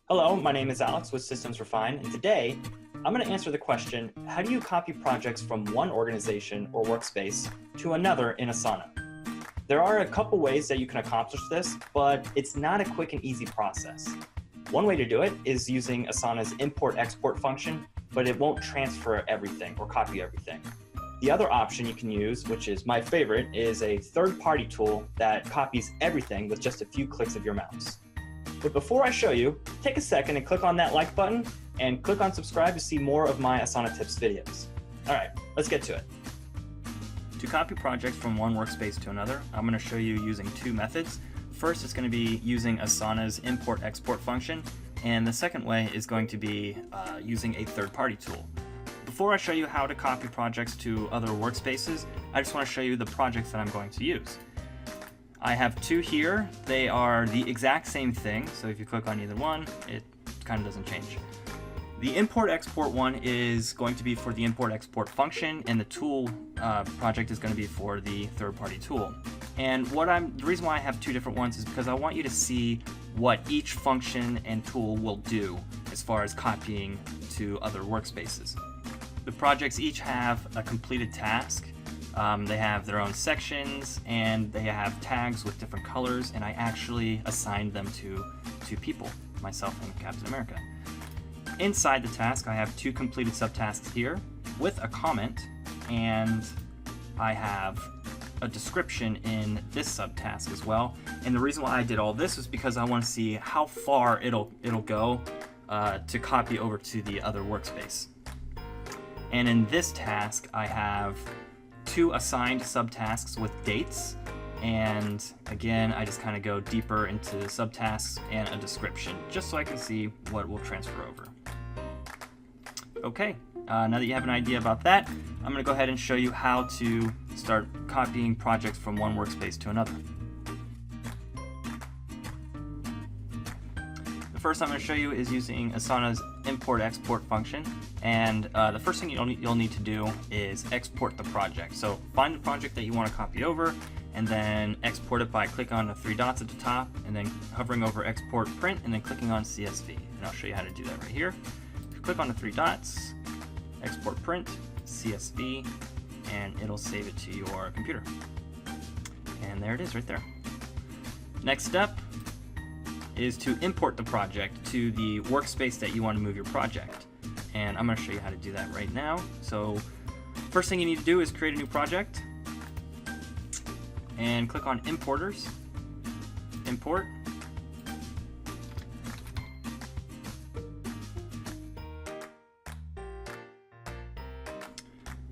Hello, my name is Alex with Systems Refined, and today I'm going to answer the question, how do you copy projects from one organization or workspace to another in Asana? There are a couple ways that you can accomplish this, but it's not a quick and easy process. One way to do it is using Asana's import-export function, but it won't transfer everything or copy everything. The other option you can use, which is my favorite, is a third-party tool that copies everything with just a few clicks of your mouse. But before I show you, take a second and click on that like button and click on subscribe to see more of my Asana Tips videos. All right, let's get to it. To copy projects from one workspace to another, I'm going to show you using two methods. First, it's going to be using Asana's import-export function, and the second way is going to be using a third-party tool. Before I show you how to copy projects to other workspaces, I just want to show you the projects that I'm going to use. I have two here. They are the exact same thing, so if you click on either one, it kind of doesn't change. The import-export one is going to be for the import-export function, and the tool project is going to be for the third-party tool. And the reason why I have two different ones is because I want you to see what each function and tool will do as far as copying to other workspaces. The projects each have a completed task. They have their own sections and they have tags with different colors, and I actually assigned them to two people, myself and Captain America. Inside the task, I have two completed subtasks here with a comment, and I have a description in this subtask as well. And the reason why I did all this is because I want to see how far it'll go to copy over to the other workspace. And in this task, I have two assigned subtasks with dates, and again I just kind of go deeper into the subtasks and a description just so I can see what will transfer over. Okay, now that you have an idea about that, I'm going to go ahead and show you how to start copying projects from one workspace to another. The first I'm going to show you is using Asana's import-export function, and the first thing you'll need to do is export the project. So find the project that you want to copy over, and then export it by clicking on the three dots at the top, and then hovering over Export Print, and then clicking on CSV. And I'll show you how to do that right here. If you click on the three dots, Export Print, CSV, and it'll save it to your computer. And there it is right there. Next step is to import the project to the workspace that you want to move your project. And I'm going to show you how to do that right now. So first thing you need to do is create a new project and click on Importers, Import.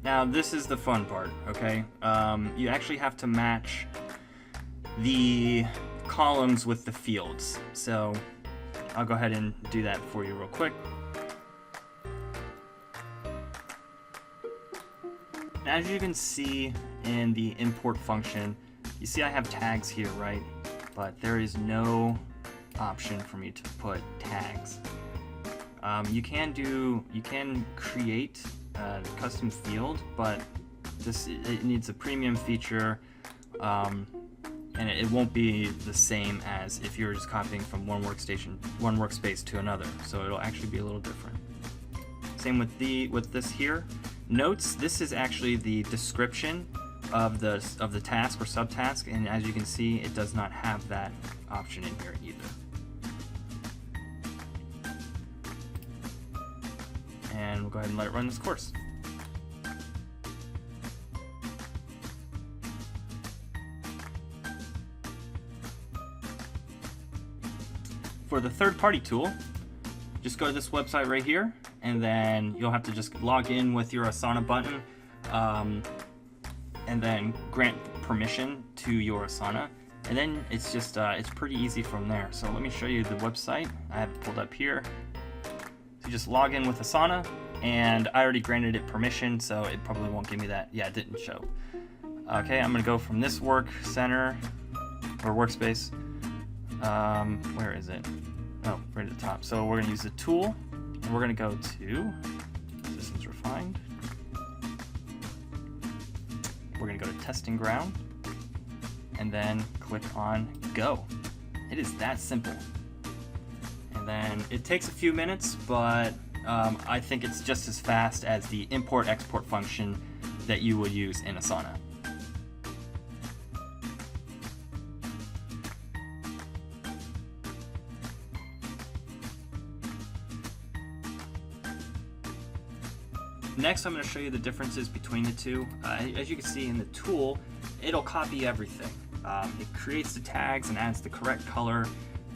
Now this is the fun part, okay? You actually have to match the columns with the fields. So I'll go ahead and do that for you real quick. As you can see in the import function, you see I have tags here, right? But there is no option for me to put tags. You can create a custom field, but it needs a premium feature, and it won't be the same as if you're just copying from one workspace to another. So it'll actually be a little different. Same with this here. Notes, this is actually the description of the task or subtask, and as you can see, it does not have that option in here either. And we'll go ahead and let it run this course. For the third-party tool, just go to this website right here, and then you'll have to just log in with your Asana button, and then grant permission to your Asana, and then it's just it's pretty easy from there. So let me show you the website. I have it pulled up here. So you just log in with Asana, and I already granted it permission, so it probably won't give me that. Yeah, it didn't show. Okay, I'm gonna go from this work center or workspace. Where is it? Oh, right at the top. So we're gonna use the tool, and we're gonna go to Systems Refined. We're gonna go to Testing Ground, and then click on Go. It is that simple. And then it takes a few minutes, but I think it's just as fast as the import-export function that you would use in Asana. Next, I'm going to show you the differences between the two. As you can see in the tool, it'll copy everything. It creates the tags and adds the correct color.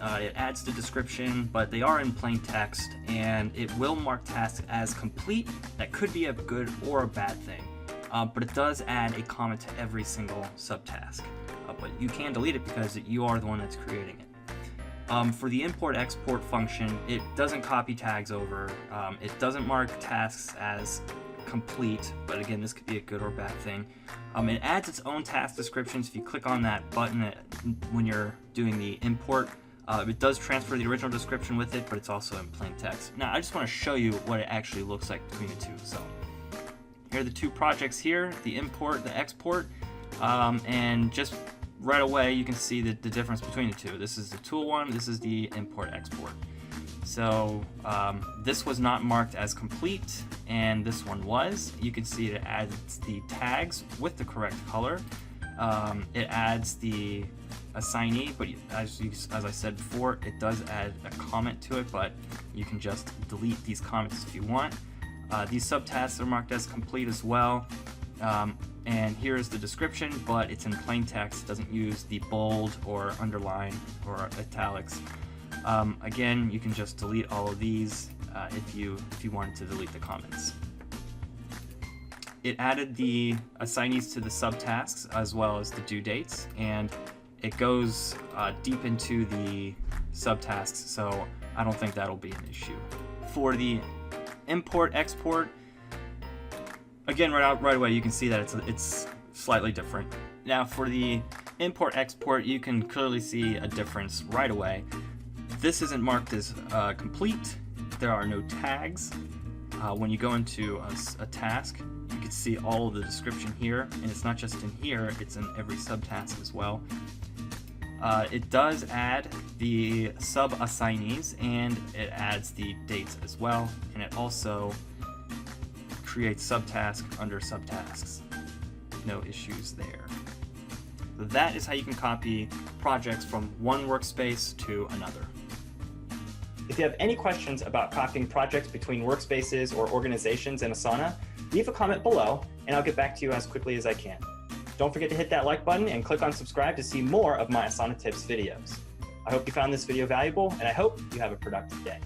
It adds the description, but they are in plain text, and it will mark tasks as complete. That could be a good or a bad thing, but it does add a comment to every single subtask. But you can delete it because you are the one that's creating it. For the import-export function, it doesn't copy tags over. It doesn't mark tasks as complete, but again, this could be a good or bad thing. It adds its own task descriptions. If you click on that button when you're doing the import, it does transfer the original description with it, but it's also in plain text. Now, I just want to show you what it actually looks like between the two. So here are the two projects here, the import, the export, and just right away you can see the difference between the two. This is the tool one, this is the import-export. So this was not marked as complete, and this one was. You can see it adds the tags with the correct color. It adds the assignee, but as I said before, it does add a comment to it, but you can just delete these comments if you want. These subtasks are marked as complete as well. And here is the description, but it's in plain text. It doesn't use the bold or underline or italics. Again, you can just delete all of these if you wanted to delete the comments. It added the assignees to the subtasks as well as the due dates, and it goes deep into the subtasks, so I don't think that'll be an issue. For the import-export, again, right away you can see that it's slightly different. Now for the import-export, you can clearly see a difference right away. This isn't marked as complete. There are no tags. When you go into a task, you can see all of the description here, and it's not just in here, it's in every subtask as well. It does add the sub-assignees, and it adds the dates as well, and it also creates subtask under subtasks. No issues there. So that is how you can copy projects from one workspace to another. If you have any questions about copying projects between workspaces or organizations in Asana, leave a comment below and I'll get back to you as quickly as I can. Don't forget to hit that like button and click on subscribe to see more of my Asana Tips videos. I hope you found this video valuable, and I hope you have a productive day.